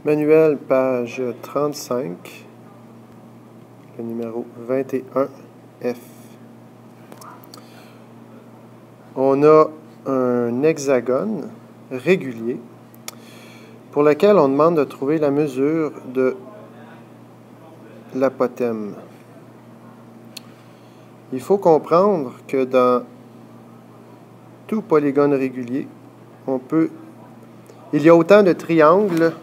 Manuel, page 35, le numéro 21F. On a un hexagone régulier pour lequel on demande de trouver la mesure de l'apothème. Il faut comprendre que dans tout polygone régulier, il y a autant de triangles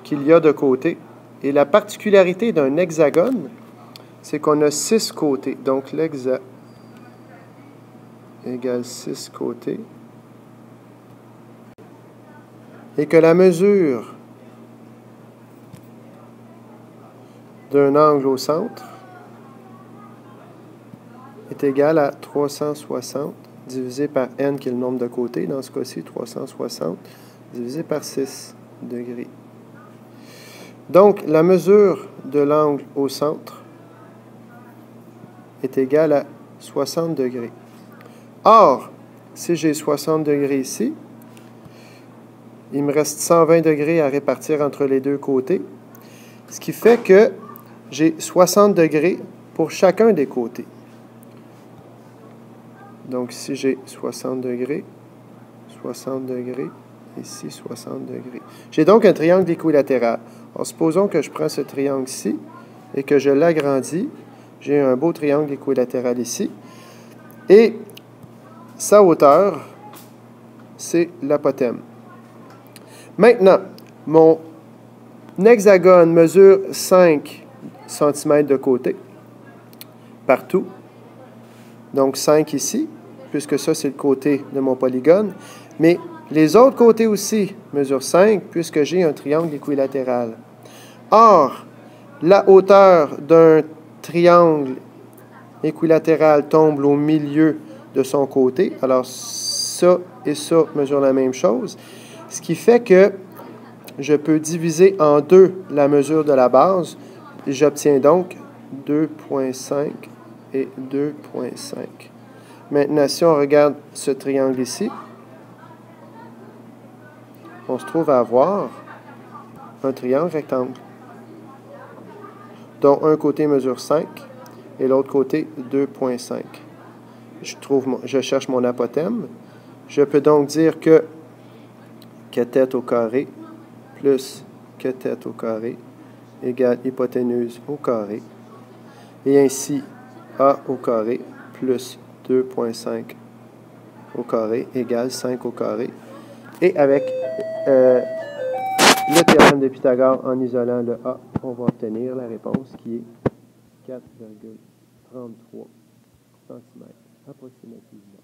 qu'il y a de côtés. Et la particularité d'un hexagone, c'est qu'on a 6 côtés. Donc, l'hexa égale 6 côtés. Et que la mesure d'un angle au centre est égale à 360 divisé par n, qui est le nombre de côtés. Dans ce cas-ci, 360 divisé par 6 degrés. Donc, la mesure de l'angle au centre est égale à 60 degrés. Or, si j'ai 60 degrés ici, il me reste 120 degrés à répartir entre les deux côtés, ce qui fait que j'ai 60 degrés pour chacun des côtés. Donc, ici, j'ai 60 degrés, ici, 60 degrés. J'ai donc un triangle équilatéral. Alors, supposons que je prends ce triangle-ci et que je l'agrandis. J'ai un beau triangle équilatéral ici. Et sa hauteur, c'est l'apothème. Maintenant, mon hexagone mesure 5 cm de côté, partout. Donc, 5 ici, puisque ça, c'est le côté de mon polygone. Mais les autres côtés aussi mesurent 5, puisque j'ai un triangle équilatéral. Or, la hauteur d'un triangle équilatéral tombe au milieu de son côté. Alors, ça et ça mesurent la même chose. Ce qui fait que je peux diviser en deux la mesure de la base. Et j'obtiens donc 2,5 et 2,5. Maintenant, si on regarde ce triangle ici, on se trouve à avoir un triangle rectangle, dont un côté mesure 5 et l'autre côté 2,5. Je cherche mon apothème. Je peux donc dire que cathète au carré plus cathète au carré égale hypoténuse au carré. Et ainsi, A au carré plus 2,5 au carré égale 5 au carré. Et avec le théorème de Pythagore en isolant le A, on va obtenir la réponse qui est 4,33 cm approximativement.